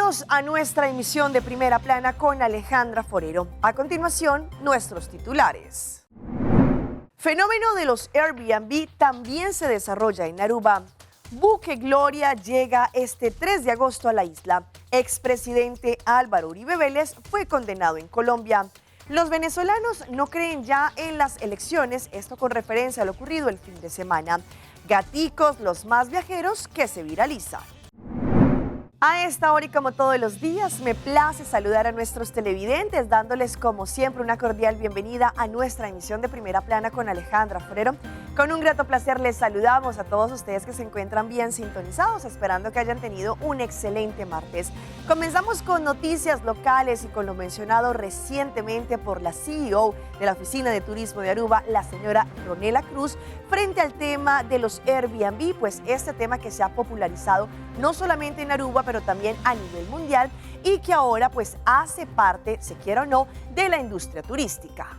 Bienvenidos a nuestra emisión de Primera Plana con Alejandra Forero. A continuación, nuestros titulares. Fenómeno de los Airbnb también se desarrolla en Aruba. Buque Gloria llega este 3 de agosto a la isla. Expresidente Álvaro Uribe Vélez fue condenado en Colombia. Los venezolanos no creen ya en las elecciones, esto con referencia a lo ocurrido el fin de semana. Gaticos, los más viajeros que se viralizan. A esta hora y como todos los días, me place saludar a nuestros televidentes, dándoles como siempre una cordial bienvenida a nuestra emisión de Primera Plana con Alejandra Forero. Con un grato placer les saludamos a todos ustedes que se encuentran bien sintonizados, esperando que hayan tenido un excelente martes. Comenzamos con noticias locales y con lo mencionado recientemente por la CEO de la Oficina de Turismo de Aruba, la señora Ronela Cruz, frente al tema de los Airbnb, pues este tema que se ha popularizado no solamente en Aruba, pero también a nivel mundial y que ahora pues hace parte, se quiera o no, de la industria turística.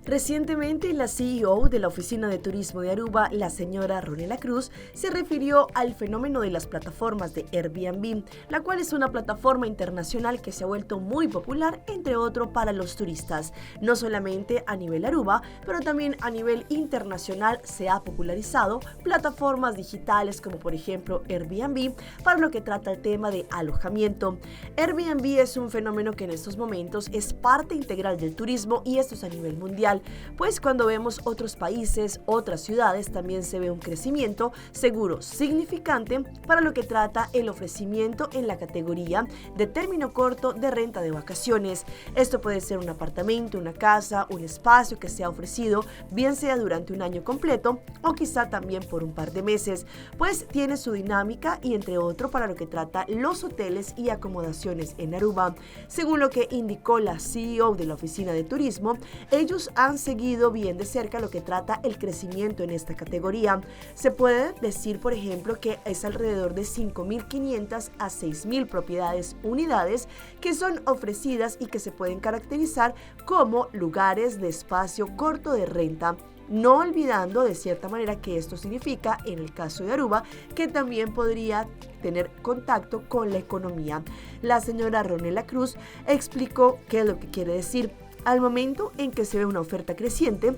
Recientemente, la CEO de la Oficina de Turismo de Aruba, la señora Ronela Cruz, se refirió al fenómeno de las plataformas de Airbnb, la cual es una plataforma internacional que se ha vuelto muy popular, entre otros, para los turistas. No solamente a nivel Aruba, pero también a nivel internacional se ha popularizado plataformas digitales como por ejemplo Airbnb, para lo que trata el tema de alojamiento. Airbnb es un fenómeno que en estos momentos es parte integral del turismo y esto es a nivel mundial. Pues cuando vemos otros países, otras ciudades, también se ve un crecimiento seguro significante para lo que trata el ofrecimiento en la categoría de término corto de renta de vacaciones. Esto puede ser un apartamento, una casa, un espacio que sea ofrecido, bien sea durante un año completo o quizá también por un par de meses, pues tiene su dinámica y entre otro para lo que trata los hoteles y acomodaciones en Aruba. Según lo que indicó la CEO de la Oficina de Turismo, ellos han seguido bien de cerca lo que trata el crecimiento en esta categoría. Se puede decir, por ejemplo, que es alrededor de 5.500 a 6.000 propiedades, unidades que son ofrecidas y que se pueden caracterizar como lugares de espacio corto de renta. No olvidando de cierta manera que esto significa, en el caso de Aruba, que también podría tener contacto con la economía. La señora Ronela Cruz explicó qué es lo que quiere decir. Al momento en que se ve una oferta creciente,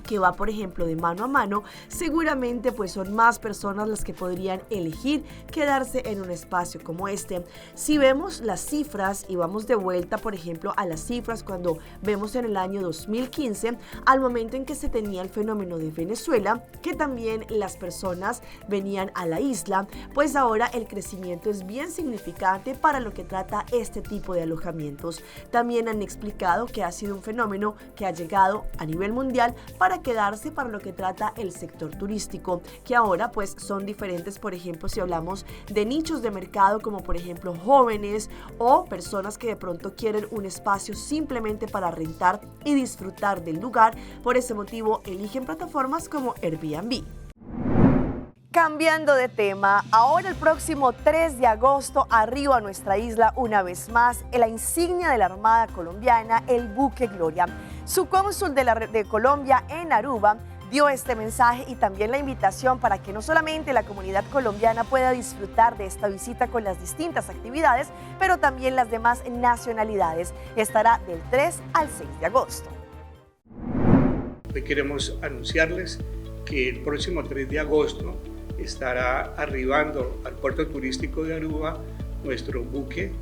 que va, por ejemplo, de mano a mano, seguramente pues son más personas las que podrían elegir quedarse en un espacio como este. Si vemos las cifras y vamos de vuelta, por ejemplo, a las cifras cuando vemos en el año 2015, al momento en que se tenía el fenómeno de Venezuela, que también las personas venían a la isla, pues ahora el crecimiento es bien significante para lo que trata este tipo de alojamientos. También han explicado que ha sido un fenómeno que ha llegado a nivel mundial para quedarse para lo que trata el sector turístico, que ahora pues son diferentes, por ejemplo, si hablamos de nichos de mercado como por ejemplo jóvenes o personas que de pronto quieren un espacio simplemente para rentar y disfrutar del lugar. Por ese motivo eligen plataformas como Airbnb. Cambiando de tema, ahora el próximo 3 de agosto arriba a nuestra isla una vez más la insignia de la Armada colombiana, el buque Gloria. Su cónsul de Colombia en Aruba dio este mensaje y también la invitación para que no solamente la comunidad colombiana pueda disfrutar de esta visita con las distintas actividades, pero también las demás nacionalidades. Estará del 3 al 6 de agosto. Hoy queremos anunciarles que el próximo 3 de agosto estará arribando al puerto turístico de Aruba nuestro buque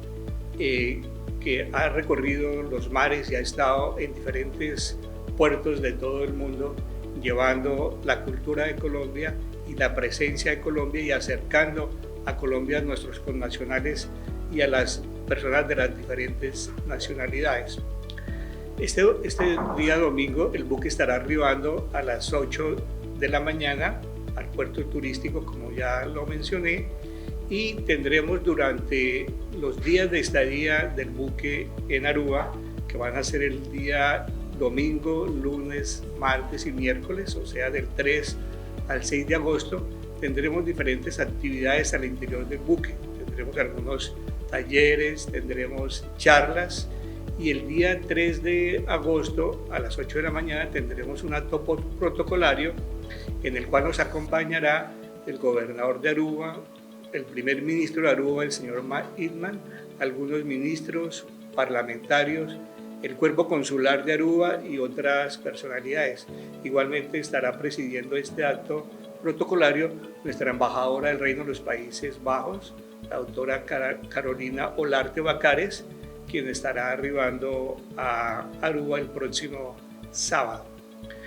que ha recorrido los mares y ha estado en diferentes puertos de todo el mundo llevando la cultura de Colombia y la presencia de Colombia y acercando a Colombia a nuestros connacionales y a las personas de las diferentes nacionalidades. Este día domingo el buque estará arribando a las 8 de la mañana al puerto turístico, como ya lo mencioné, y tendremos durante los días de estadía del buque en Aruba, que van a ser el día domingo, lunes, martes y miércoles, o sea del 3 al 6 de agosto, tendremos diferentes actividades al interior del buque. Tendremos algunos talleres, tendremos charlas y el día 3 de agosto a las 8 de la mañana tendremos un acto protocolario en el cual nos acompañará el gobernador de Aruba, el primer ministro de Aruba, el señor Hitman, algunos ministros, parlamentarios, el cuerpo consular de Aruba y otras personalidades. Igualmente estará presidiendo este acto protocolario nuestra embajadora del Reino de los Países Bajos, la doctora Carolina Olarte Bacares, quien estará arribando a Aruba el próximo sábado.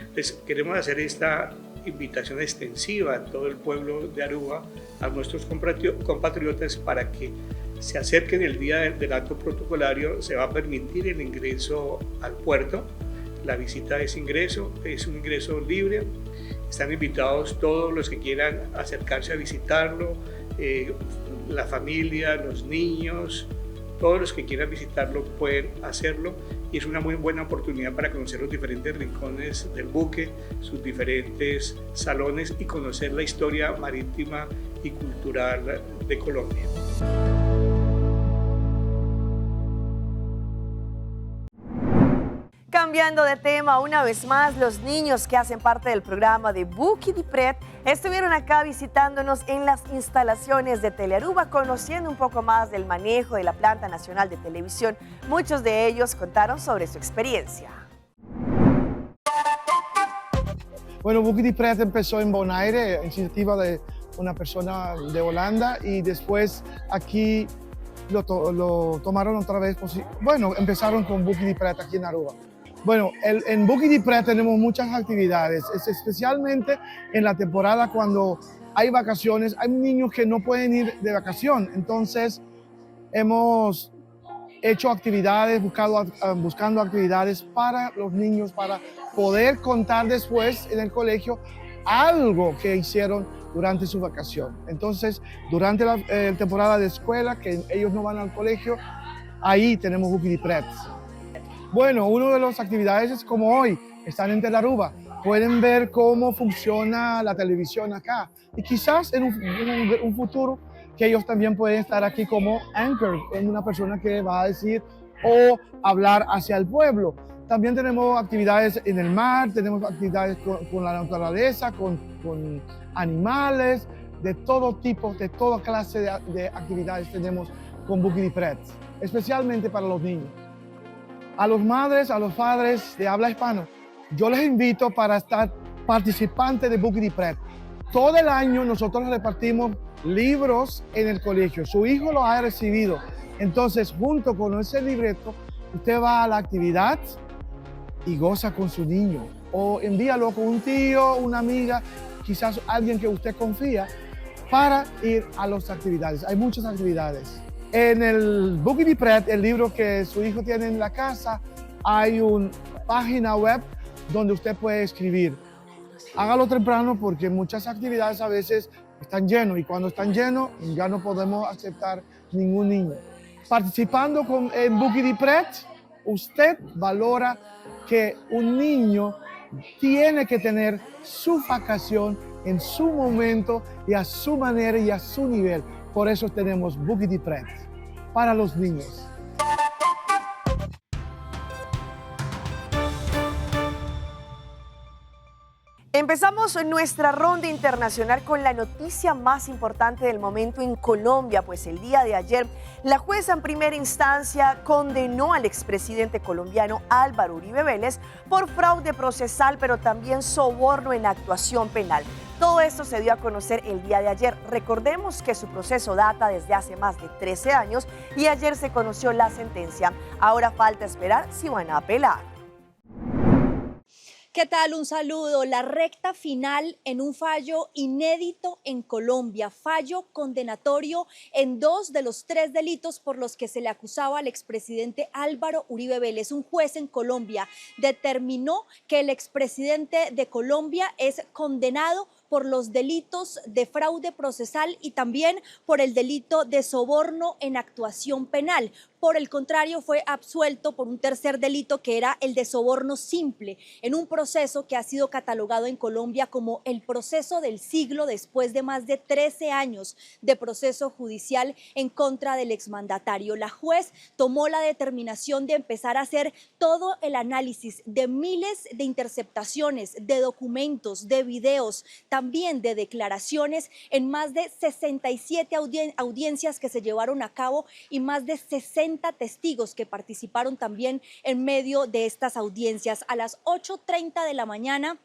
Entonces, queremos hacer esta invitación extensiva a todo el pueblo de Aruba, a nuestros compatriotas, para que se acerquen el día del acto protocolario. Se va a permitir el ingreso al puerto. La visita es un ingreso libre. Están invitados todos los que quieran acercarse a visitarlo, la familia, los niños, todos los que quieran visitarlo pueden hacerlo, y es una muy buena oportunidad para conocer los diferentes rincones del buque, sus diferentes salones y conocer la historia marítima y cultural de Colombia. Cambiando de tema, una vez más, los niños que hacen parte del programa de Buque di Pret estuvieron acá visitándonos en las instalaciones de Telearuba, conociendo un poco más del manejo de la planta nacional de televisión. Muchos de ellos contaron sobre su experiencia. Bueno, Buque di Pret empezó en Bonaire, iniciativa de una persona de Holanda, y después aquí lo tomaron otra vez. Bueno, empezaron con Buque di Pret aquí en Aruba. Bueno, en Buque di Pret tenemos muchas actividades, especialmente en la temporada cuando hay vacaciones. Hay niños que no pueden ir de vacación, entonces hemos hecho actividades, buscando actividades para los niños, para poder contar después en el colegio algo que hicieron durante su vacación. Entonces, durante la temporada de escuela, que ellos no van al colegio, ahí tenemos Buque di Pret. Bueno, una de las actividades es como hoy, están en Telearuba, pueden ver cómo funciona la televisión acá, y quizás en un futuro que ellos también pueden estar aquí como anchor, una persona que va a decir o hablar hacia el pueblo. También tenemos actividades en el mar, tenemos actividades con la naturaleza, con animales, de todo tipo, de toda clase de actividades tenemos con Buque di Pret, especialmente para los niños. A los madres, a los padres de habla hispana, yo les invito para estar participantes de Buque di Pret. Todo el año nosotros repartimos libros en el colegio. Su hijo lo ha recibido. Entonces, junto con ese libreto, usted va a la actividad y goza con su niño. O envíalo con un tío, una amiga, quizás alguien que usted confía, para ir a las actividades. Hay muchas actividades. En el Buque di Pret, el libro que su hijo tiene en la casa, hay una página web donde usted puede escribir. Hágalo temprano porque muchas actividades a veces están llenos, y cuando están llenos ya no podemos aceptar ningún niño. Participando en Buque di Pret, usted valora que un niño tiene que tener su vacación en su momento y a su manera y a su nivel. Por eso tenemos Buque di Pret para los niños. Empezamos nuestra ronda internacional con la noticia más importante del momento en Colombia, pues el día de ayer la jueza en primera instancia condenó al expresidente colombiano Álvaro Uribe Vélez por fraude procesal, pero también soborno en actuación penal. Todo esto se dio a conocer el día de ayer. Recordemos que su proceso data desde hace más de 13 años y ayer se conoció la sentencia. Ahora falta esperar si van a apelar. ¿Qué tal? Un saludo. La recta final en un fallo inédito en Colombia, fallo condenatorio en 2 de los 3 delitos por los que se le acusaba al expresidente Álvaro Uribe Vélez. Un juez en Colombia determinó que el expresidente de Colombia es condenado por los delitos de fraude procesal y también por el delito de soborno en actuación penal. Por el contrario, fue absuelto por un tercer delito, que era el de soborno simple, en un proceso que ha sido catalogado en Colombia como el proceso del siglo, después de más de 13 años de proceso judicial en contra del exmandatario. La juez tomó la determinación de empezar a hacer todo el análisis de miles de interceptaciones, de documentos, de videos, también de declaraciones en más de 67 audiencias que se llevaron a cabo y más de 60 testigos que participaron también en medio de estas audiencias. A las 8:30 de la mañana,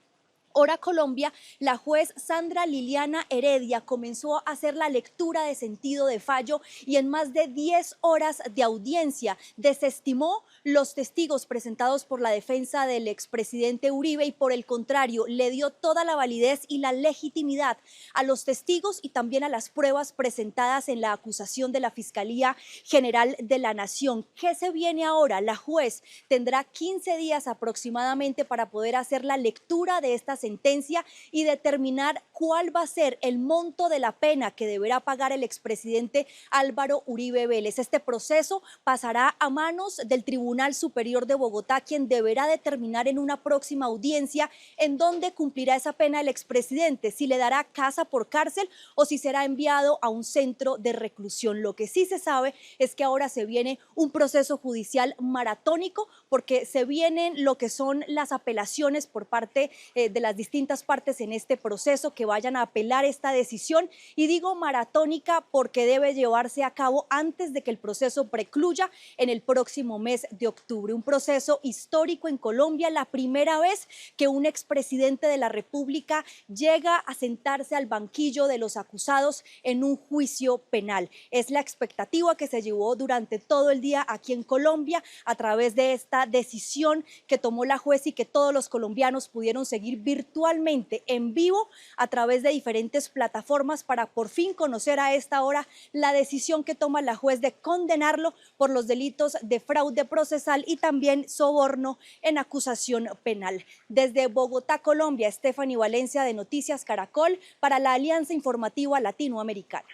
hora Colombia, la juez Sandra Liliana Heredia comenzó a hacer la lectura de sentido de fallo y en más de 10 horas de audiencia desestimó los testigos presentados por la defensa del expresidente Uribe y por el contrario le dio toda la validez y la legitimidad a los testigos y también a las pruebas presentadas en la acusación de la Fiscalía General de la Nación. ¿Qué se viene ahora? La juez tendrá 15 días aproximadamente para poder hacer la lectura de esta sentencia y determinar cuál va a ser el monto de la pena que deberá pagar el expresidente Álvaro Uribe Vélez. Este proceso pasará a manos del Tribunal Superior de Bogotá, quien deberá determinar en una próxima audiencia en dónde cumplirá esa pena el expresidente, si le dará casa por cárcel o si será enviado a un centro de reclusión. Lo que sí se sabe es que ahora se viene un proceso judicial maratónico porque se vienen lo que son las apelaciones por parte de las distintas partes en este proceso que vayan a apelar esta decisión, y digo maratónica porque debe llevarse a cabo antes de que el proceso precluya en el próximo mes de octubre. Un proceso histórico en Colombia, la primera vez que un expresidente de la República llega a sentarse al banquillo de los acusados en un juicio penal. Es la expectativa que se llevó durante todo el día aquí en Colombia a través de esta decisión que tomó la juez y que todos los colombianos pudieron seguir virtualmente en vivo a través de diferentes plataformas para por fin conocer a esta hora la decisión que toma la juez de condenarlo por los delitos de fraude procesal y también soborno en acusación penal. Desde Bogotá, Colombia, Stephanie Valencia de Noticias Caracol para la Alianza Informativa Latinoamericana.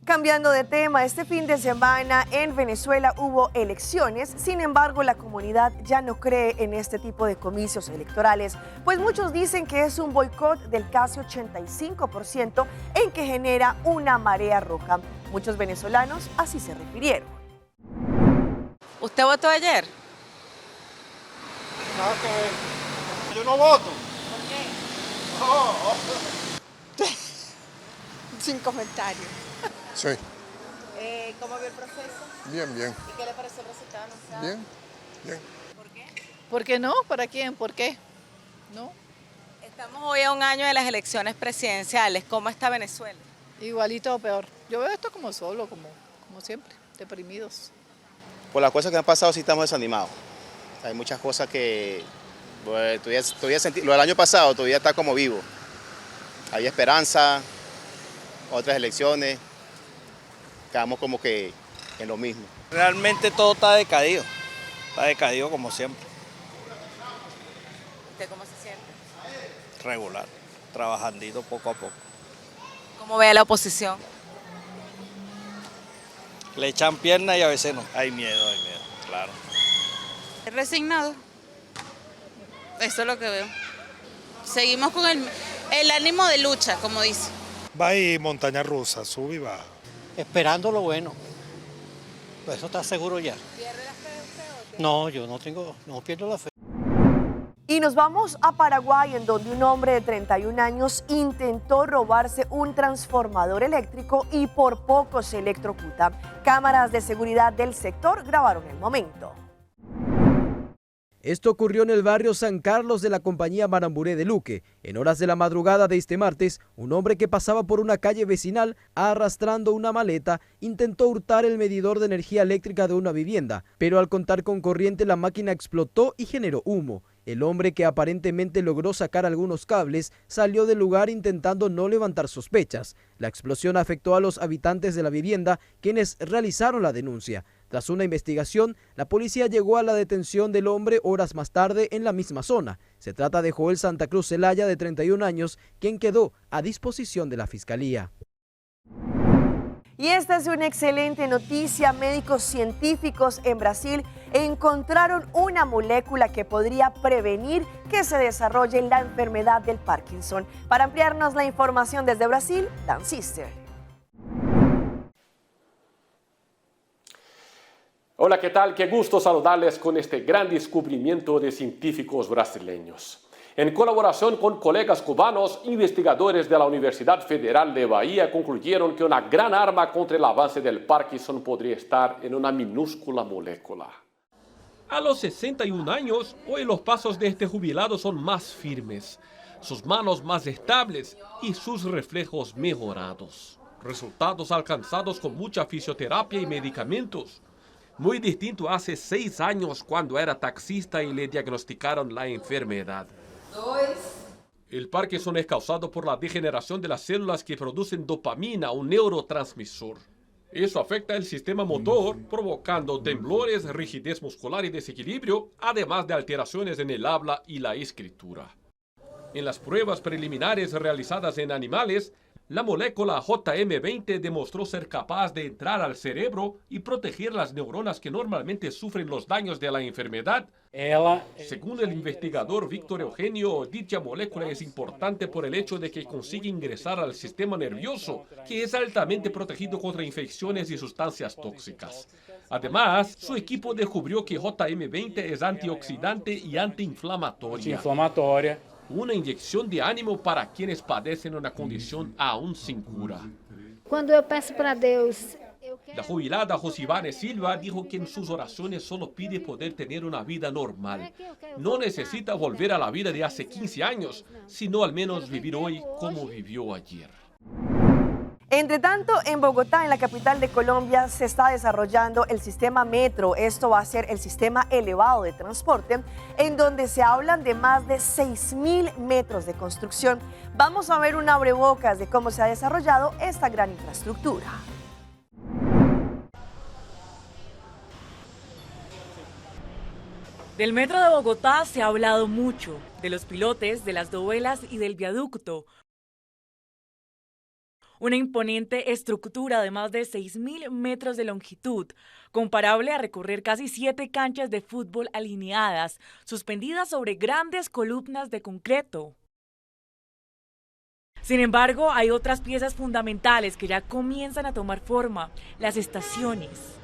Cambiando de tema, este fin de semana en Venezuela hubo elecciones, sin embargo la comunidad ya no cree en este tipo de comicios electorales, pues muchos dicen que es un boicot del casi 85% en que genera una marea roja. Muchos venezolanos así se refirieron. ¿Usted votó ayer? Nada que ver. Yo no voto. ¿Por qué? Sin comentario. Sí, ¿Cómo vio el proceso? bien, bien. ¿Y qué le pareció el resultado anunciado? Bien, bien. ¿Por qué? ¿Por qué no? ¿Para quién? ¿Por qué? ¿No? Estamos hoy a un año de las elecciones presidenciales. ¿Cómo está Venezuela? Igualito o peor. Yo veo esto como solo, como siempre, deprimidos. Por las cosas que han pasado sí estamos desanimados. Hay muchas cosas que pues, todavía lo del año pasado todavía está como vivo. Hay esperanza, otras elecciones, quedamos como que en lo mismo. Realmente todo está decaído como siempre. ¿Usted cómo se siente? Regular, trabajandito poco a poco. ¿Cómo ve a la oposición? Le echan piernas y a veces no. Hay miedo, claro. Resignado. Eso es lo que veo. Seguimos con el ánimo de lucha, como dice. Va ahí montaña rusa, sube y baja. Esperando lo bueno. Pues eso está seguro ya. ¿Pierde la fe usted o No, yo no pierdo la fe. Y nos vamos a Paraguay, en donde un hombre de 31 años intentó robarse un transformador eléctrico y por poco se electrocuta. Cámaras de seguridad del sector grabaron el momento. Esto ocurrió en el barrio San Carlos de la compañía Maramburé de Luque. En horas de la madrugada de este martes, un hombre que pasaba por una calle vecinal arrastrando una maleta intentó hurtar el medidor de energía eléctrica de una vivienda, pero al contar con corriente la máquina explotó y generó humo. El hombre, que aparentemente logró sacar algunos cables, salió del lugar intentando no levantar sospechas. La explosión afectó a los habitantes de la vivienda, quienes realizaron la denuncia. Tras una investigación, la policía llegó a la detención del hombre horas más tarde en la misma zona. Se trata de Joel Santa Cruz Zelaya, de 31 años, quien quedó a disposición de la Fiscalía. Y esta es una excelente noticia. Médicos científicos en Brasil encontraron una molécula que podría prevenir que se desarrolle la enfermedad del Parkinson. Para ampliarnos la información desde Brasil, Dan Sister. Hola, ¿qué tal? Qué gusto saludarles con este gran descubrimiento de científicos brasileños. En colaboración con colegas cubanos, investigadores de la Universidad Federal de Bahía concluyeron que una gran arma contra el avance del Parkinson podría estar en una minúscula molécula. A los 61 años, hoy los pasos de este jubilado son más firmes, sus manos más estables y sus reflejos mejorados. Resultados alcanzados con mucha fisioterapia y medicamentos. Muy distinto hace 6 años cuando era taxista y le diagnosticaron la enfermedad. El Parkinson es causado por la degeneración de las células que producen dopamina, un neurotransmisor. Eso afecta el sistema motor, provocando temblores, rigidez muscular y desequilibrio, además de alteraciones en el habla y la escritura. En las pruebas preliminares realizadas en animales, la molécula JM20 demostró ser capaz de entrar al cerebro y proteger las neuronas que normalmente sufren los daños de la enfermedad. Según el investigador Víctor Eugenio, dicha molécula es importante por el hecho de que consigue ingresar al sistema nervioso, que es altamente protegido contra infecciones y sustancias tóxicas. Además, su equipo descubrió que JM20 es antioxidante y antiinflamatoria. Una inyección de ánimo para quienes padecen una condición aún sin cura. Cuando eu peço para Deus... La jubilada Josivane Silva dijo que en sus oraciones solo pide poder tener una vida normal. No necesita volver a la vida de hace 15 años, sino al menos vivir hoy como vivió ayer. Entre tanto, en Bogotá, en la capital de Colombia, se está desarrollando el sistema metro. Esto va a ser el sistema elevado de transporte, en donde se hablan de más de 6.000 metros de construcción. Vamos a ver un abrebocas de cómo se ha desarrollado esta gran infraestructura. Del metro de Bogotá se ha hablado mucho, de los pilotes, de las dovelas y del viaducto. Una imponente estructura de más de 6.000 metros de longitud, comparable a recorrer casi 7 canchas de fútbol alineadas, suspendidas sobre grandes columnas de concreto. Sin embargo, hay otras piezas fundamentales que ya comienzan a tomar forma, las estaciones.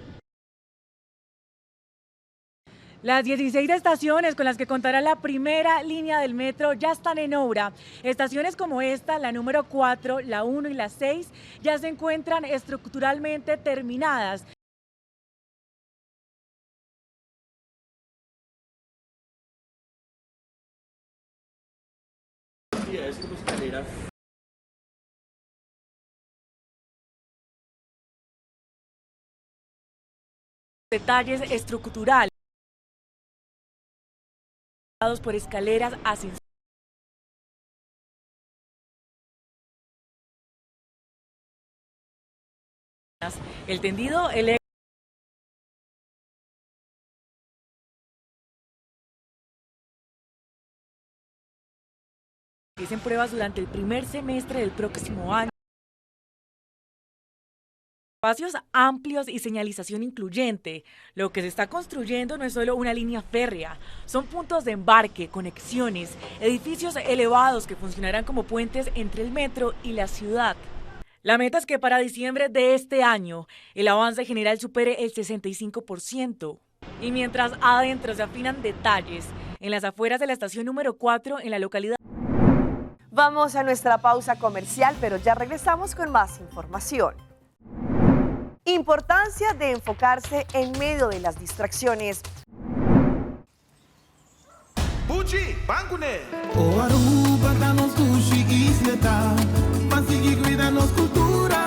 Las 16 estaciones con las que contará la primera línea del metro ya están en obra. Estaciones como esta, la número 4, la 1 y la 6, ya se encuentran estructuralmente terminadas. Detalles estructurales por escaleras ascensores. El tendido eléctrico en pruebas durante el primer semestre del próximo año. Espacios amplios y señalización incluyente. Lo que se está construyendo no es solo una línea férrea, son puntos de embarque, conexiones, edificios elevados que funcionarán como puentes entre el metro y la ciudad. La meta es que para diciembre de este año el avance general supere el 65%. Y mientras adentro se afinan detalles, en las afueras de la estación número 4 en la localidad. Vamos a nuestra pausa comercial, pero ya regresamos con más información. Importancia de enfocarse en medio de las distracciones. Pucci, bancune. O Aruba danos sushi isleta, masigi cuidanos cultura,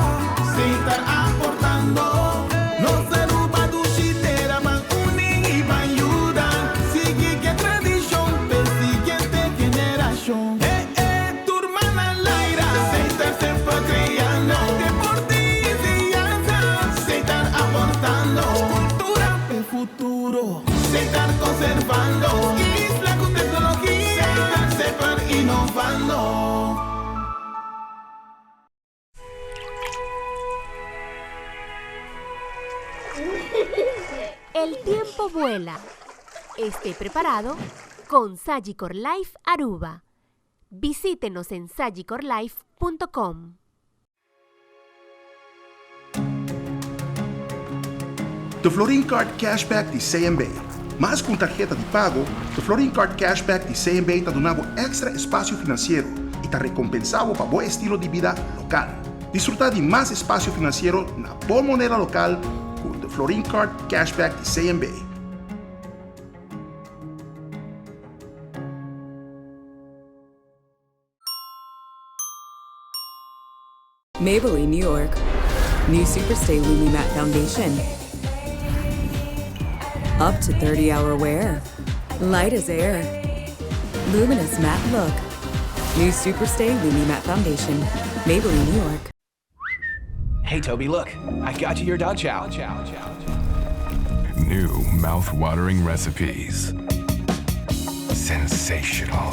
se está aportando. Los Aruba dushi tera man unen y van ayudan, sigue que tradición, per siguiente generación. Tu hermana Laira, se está siempre creando. Se están conservando, isla con tecnología, se están innovando. El tiempo vuela. Esté preparado con Sagicor Life Aruba. Visítenos en sagicorlife.com. The Florin Card Cashback de CMB. Mas com tarjeta de pago, o Florin Card Cashback de CMB está dando extra espaço financeiro e está recompensado para bom estilo de vida local. Disfrutar de mais espaço financeiro na boa moneda local com o Florin Card Cashback de CMB. Maybelline, New York. New Superstay Lumi Matte Foundation. Up to 30-hour wear. Light as air. Luminous matte look. New Superstay Lumi Matte Foundation. Maybelline, New York. Hey, Toby, look. I got you your dog chow. New mouth-watering recipes. Sensational.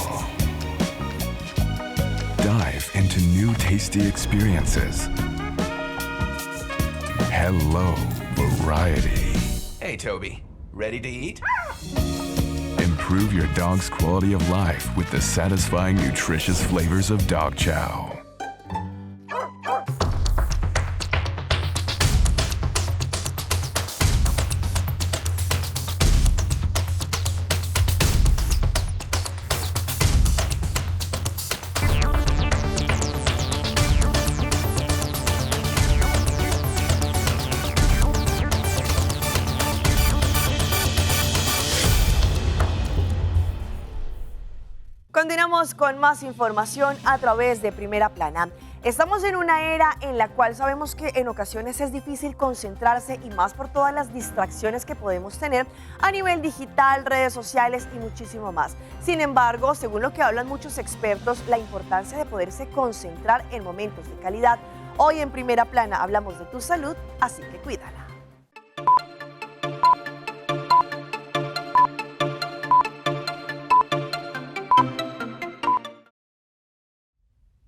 Dive into new tasty experiences. Hello, variety. Hey, Toby. Ready to eat? Improve your dog's quality of life with the satisfying, nutritious flavors of dog chow. Continuamos con más información a través de Primera Plana. Estamos en una era en la cual sabemos que en ocasiones es difícil concentrarse y más por todas las distracciones que podemos tener a nivel digital, redes sociales y muchísimo más. Sin embargo, según lo que hablan muchos expertos, la importancia de poderse concentrar en momentos de calidad. Hoy en Primera Plana hablamos de tu salud, así que cuídala.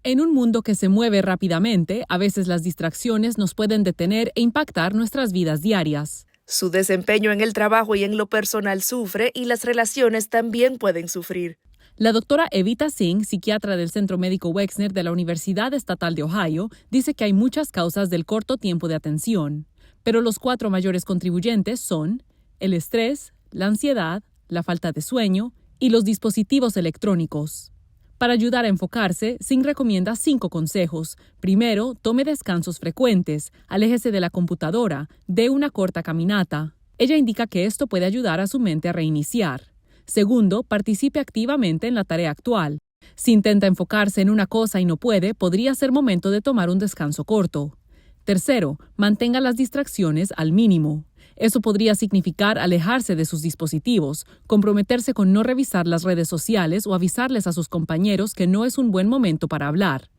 En un mundo que se mueve rápidamente, a veces las distracciones nos pueden detener e impactar nuestras vidas diarias. Su desempeño en el trabajo y en lo personal sufre y las relaciones también pueden sufrir. La doctora Evita Singh, psiquiatra del Centro Médico Wexner de la Universidad Estatal de Ohio, dice que hay muchas causas del corto tiempo de atención, pero los 4 mayores contribuyentes son el estrés, la ansiedad, la falta de sueño y los dispositivos electrónicos. Para ayudar a enfocarse, Singh recomienda 5 consejos. Primero, tome descansos frecuentes, aléjese de la computadora, dé una corta caminata. Ella indica que esto puede ayudar a su mente a reiniciar. Segundo, participe activamente en la tarea actual. Si intenta enfocarse en una cosa y no puede, podría ser momento de tomar un descanso corto. Tercero, mantenga las distracciones al mínimo. Eso podría significar alejarse de sus dispositivos, comprometerse con no revisar las redes sociales o avisarles a sus compañeros que no es un buen momento para hablar.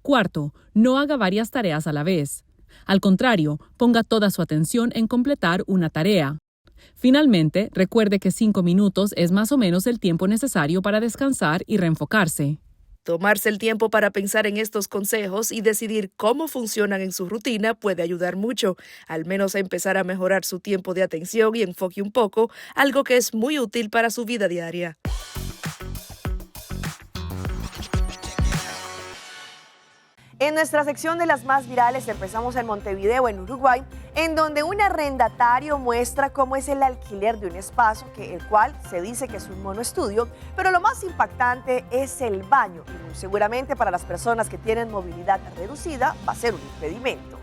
Cuarto, no haga varias tareas a la vez. Al contrario, ponga toda su atención en completar una tarea. Finalmente, recuerde que 5 minutos es más o menos el tiempo necesario para descansar y reenfocarse. Tomarse el tiempo para pensar en estos consejos y decidir cómo funcionan en su rutina puede ayudar mucho, al menos a empezar a mejorar su tiempo de atención y enfoque un poco, algo que es muy útil para su vida diaria. En nuestra sección de las más virales empezamos en Montevideo, en Uruguay, en donde un arrendatario muestra cómo es el alquiler de un espacio, el cual se dice que es un monoestudio, pero lo más impactante es el baño, y muy seguramente para las personas que tienen movilidad reducida va a ser un impedimento.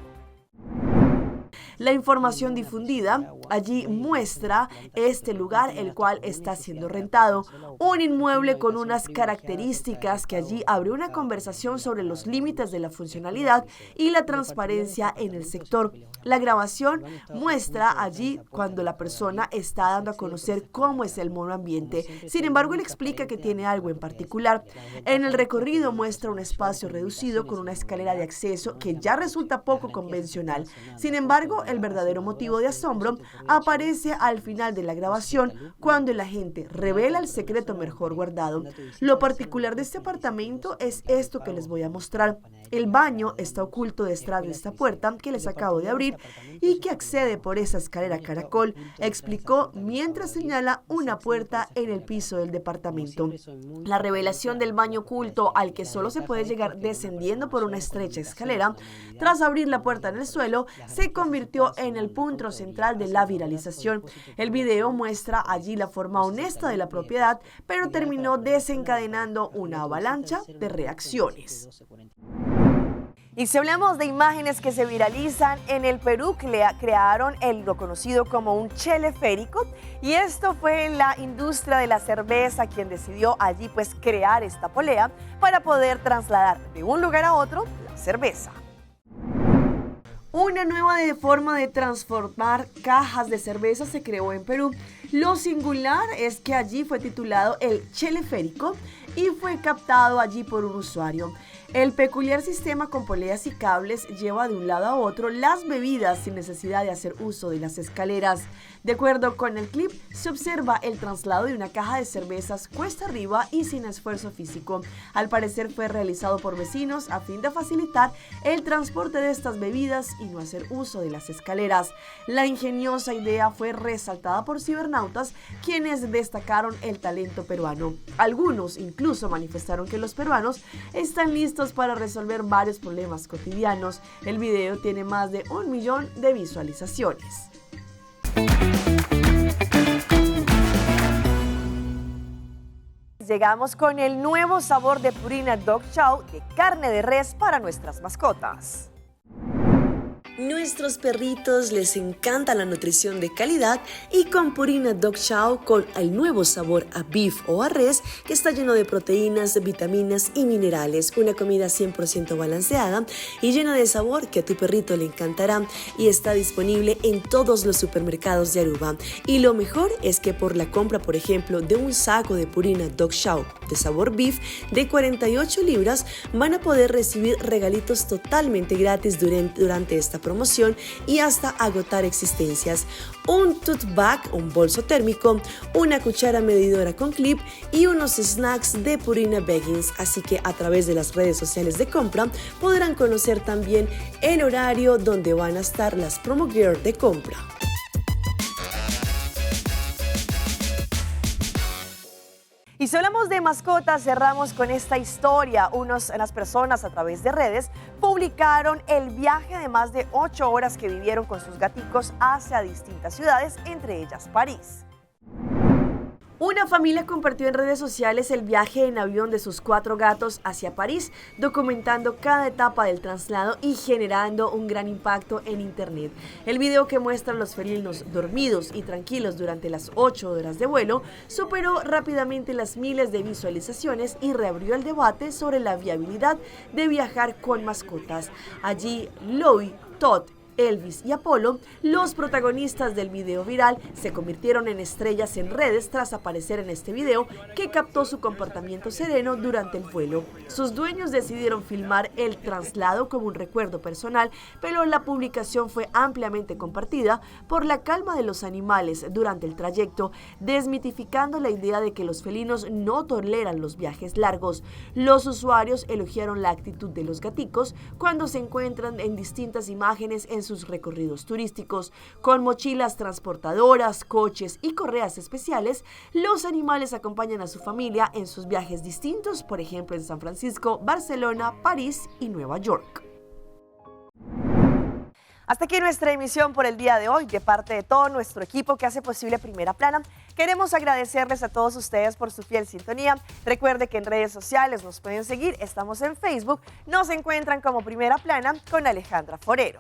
La información difundida allí muestra este lugar, el cual está siendo rentado. Un inmueble con unas características que allí abre una conversación sobre los límites de la funcionalidad y la transparencia en el sector. La grabación muestra allí cuando la persona está dando a conocer cómo es el monoambiente. Sin embargo, él explica que tiene algo en particular. En el recorrido muestra un espacio reducido con una escalera de acceso que ya resulta poco convencional. Sin embargo, el verdadero motivo de asombro aparece al final de la grabación, cuando el agente revela el secreto mejor guardado. Lo particular de este apartamento es esto que les voy a mostrar. El baño está oculto detrás de esta puerta que les acabo de abrir y que accede por esa escalera caracol, explicó mientras señala una puerta en el piso del departamento. La revelación del baño oculto, al que solo se puede llegar descendiendo por una estrecha escalera, tras abrir la puerta en el suelo, se convirtió convirtió en el punto central de la viralización. El video muestra allí la forma honesta de la propiedad, pero terminó desencadenando una avalancha de reacciones. Y si hablamos de imágenes que se viralizan, en el Perú crearon lo conocido como un teleférico, y esto fue la industria de la cerveza quien decidió allí pues crear esta polea para poder trasladar de un lugar a otro la cerveza. Una nueva forma de transformar cajas de cerveza se creó en Perú. Lo singular es que allí fue titulado el teleférico y fue captado allí por un usuario. El peculiar sistema con poleas y cables lleva de un lado a otro las bebidas sin necesidad de hacer uso de las escaleras. De acuerdo con el clip, se observa el traslado de una caja de cervezas cuesta arriba y sin esfuerzo físico. Al parecer fue realizado por vecinos a fin de facilitar el transporte de estas bebidas y no hacer uso de las escaleras. La ingeniosa idea fue resaltada por cibernautas, quienes destacaron el talento peruano. Algunos incluso manifestaron que los peruanos están listos para resolver varios problemas cotidianos. El video tiene más de 1 millón de visualizaciones. Llegamos con el nuevo sabor de Purina Dog Chow de carne de res para nuestras mascotas. Nuestros perritos les encanta la nutrición de calidad y con Purina Dog Chow con el nuevo sabor a beef o a res que está lleno de proteínas, vitaminas y minerales. Una comida 100% balanceada y llena de sabor que a tu perrito le encantará y está disponible en todos los supermercados de Aruba. Y lo mejor es que por la compra, por ejemplo, de un saco de Purina Dog Chow de sabor beef de 48 libras, van a poder recibir regalitos totalmente gratis durante esta promoción y hasta agotar existencias. Un tote bag, un bolso térmico, una cuchara medidora con clip y unos snacks de Purina Baggins. Así que a través de las redes sociales de compra podrán conocer también el horario donde van a estar las promo gear de compra. Y si hablamos de mascotas, cerramos con esta historia. Unas personas a través de redes publicaron el viaje de más de 8 horas que vivieron con sus gaticos hacia distintas ciudades, entre ellas París. Una familia compartió en redes sociales el viaje en avión de sus 4 gatos hacia París, documentando cada etapa del traslado y generando un gran impacto en internet. El video, que muestra a los felinos dormidos y tranquilos durante las 8 horas de vuelo, superó rápidamente las miles de visualizaciones y reabrió el debate sobre la viabilidad de viajar con mascotas. Allí, Louis, Todd, Elvis y Apolo, los protagonistas del video viral, se convirtieron en estrellas en redes tras aparecer en este video que captó su comportamiento sereno durante el vuelo. Sus dueños decidieron filmar el traslado como un recuerdo personal, pero la publicación fue ampliamente compartida por la calma de los animales durante el trayecto, desmitificando la idea de que los felinos no toleran los viajes largos. Los usuarios elogiaron la actitud de los gaticos cuando se encuentran en distintas imágenes en sus recorridos turísticos. Con mochilas transportadoras, coches y correas especiales, los animales acompañan a su familia en sus viajes distintos, por ejemplo en San Francisco, Barcelona, París y Nueva York. Hasta aquí nuestra emisión por el día de hoy. De parte de todo nuestro equipo que hace posible Primera Plana, queremos agradecerles a todos ustedes por su fiel sintonía. Recuerde que en redes sociales nos pueden seguir. Estamos en Facebook. Nos encuentran como Primera Plana con Alejandra Forero.